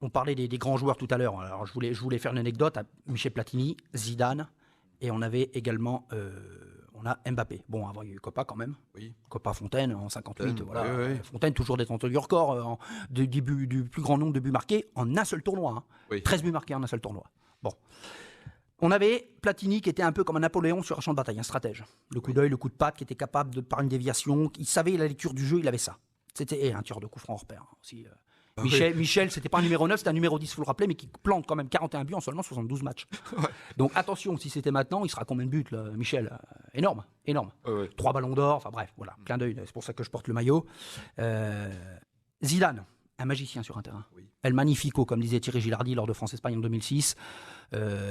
on parlait des grands joueurs tout à l'heure. Alors, je voulais faire une anecdote à Michel Platini, Zidane, et on avait également on a Mbappé. Bon, avant, il y a eu Copa quand même. Oui. Copa Fontaine en 58. Voilà. Oui. Fontaine, toujours détenteur du record du plus grand nombre de buts marqués en un seul tournoi. Hein. Oui. 13 buts marqués en un seul tournoi. Bon. On avait Platini qui était un peu comme un Napoléon sur un champ de bataille, un stratège. Le coup d'œil, le coup de patte, qui était capable de, par une déviation, il savait la lecture du jeu, il avait ça. C'était un tireur de coup franc hors pair aussi. Michel, c'était pas un numéro 9, c'était un numéro 10, il faut le rappeler, mais qui plante quand même 41 buts en seulement 72 matchs. Ouais. Donc attention, si c'était maintenant, il sera combien de buts, là, Michel? Énorme. 3 ballons d'or, enfin bref, voilà, clin d'œil, c'est pour ça que je porte le maillot. Zidane, un magicien sur un terrain. Oui. El Magnifico, comme disait Thierry Gilardi lors de France-Espagne en 2006.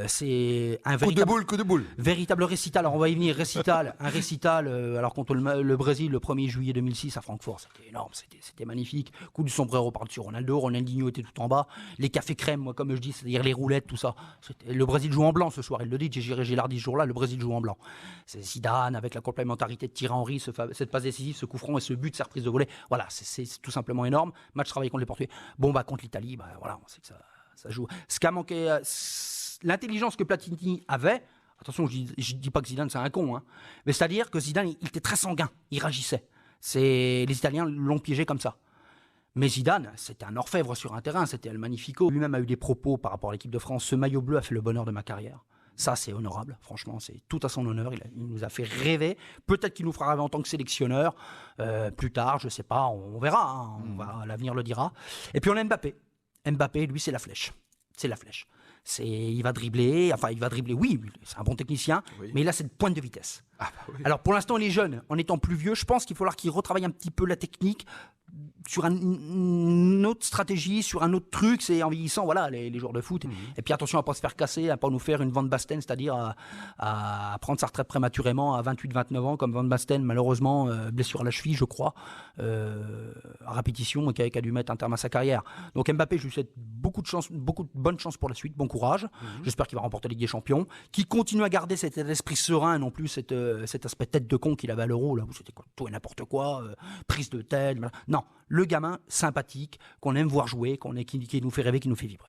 C'est un Coup de boule. véritable récital. Alors on va y venir, un récital alors contre le Brésil le 1er juillet 2006 à Francfort. C'était énorme, c'était magnifique. Coup du sombrero par-dessus Ronaldinho était tout en bas. Les cafés crème, moi, comme je dis, c'est-à-dire les roulettes, tout ça. Le Brésil joue en blanc ce soir, il le dit, Thierry Gilardi ce jour-là, le Brésil joue en blanc. C'est Zidane avec la complémentarité de Thierry Henry, cette passe décisive, ce coup franc et ce but, cette reprise de volée. Voilà, c'est tout simplement énorme. Match travaillé contre les Portugais. Bon, contre l'Italie, voilà, on sait que ça joue. Ce qui a manqué, l'intelligence que Platini avait, attention, je dis pas que Zidane c'est un con, hein, mais c'est-à-dire que Zidane, il était très sanguin, il réagissait. Les Italiens l'ont piégé comme ça. Mais Zidane, c'était un orfèvre sur un terrain, c'était El Magnifico. Lui-même a eu des propos par rapport à l'équipe de France. Ce maillot bleu a fait le bonheur de ma carrière. Ça, c'est honorable, franchement, c'est tout à son honneur. Il nous a fait rêver. Peut-être qu'il nous fera rêver en tant que sélectionneur. Plus tard, je ne sais pas, on verra. Hein, l'avenir le dira. Et puis on a Mbappé. Mbappé, lui, c'est la flèche. C'est la flèche. Il va dribbler, oui, c'est un bon technicien, oui. Mais il a cette pointe de vitesse. Oui. Alors pour l'instant, il est jeune. En étant plus vieux, je pense qu'il va falloir qu'il retravaille un petit peu la technique sur une autre stratégie, sur un autre truc. C'est en vieillissant, voilà, les joueurs de foot. Et puis attention à ne pas se faire casser, à ne pas nous faire une Van Basten, c'est-à-dire à prendre sa retraite prématurément à 28-29 ans, comme Van Basten, malheureusement, blessure à la cheville, je crois, à répétition, et qui a dû mettre un terme à sa carrière. Donc Mbappé, je lui souhaite beaucoup de chance, beaucoup de bonnes chances pour la suite, bon courage. J'espère qu'il va remporter la Ligue des Champions, qu'il continue à garder cet esprit serein, non plus cet aspect tête de con qu'il avait à l'Euro, là où c'était tout et n'importe quoi, prise de tête. Non, le gamin sympathique, qu'on aime voir jouer, qui nous fait rêver, qui nous fait vibrer.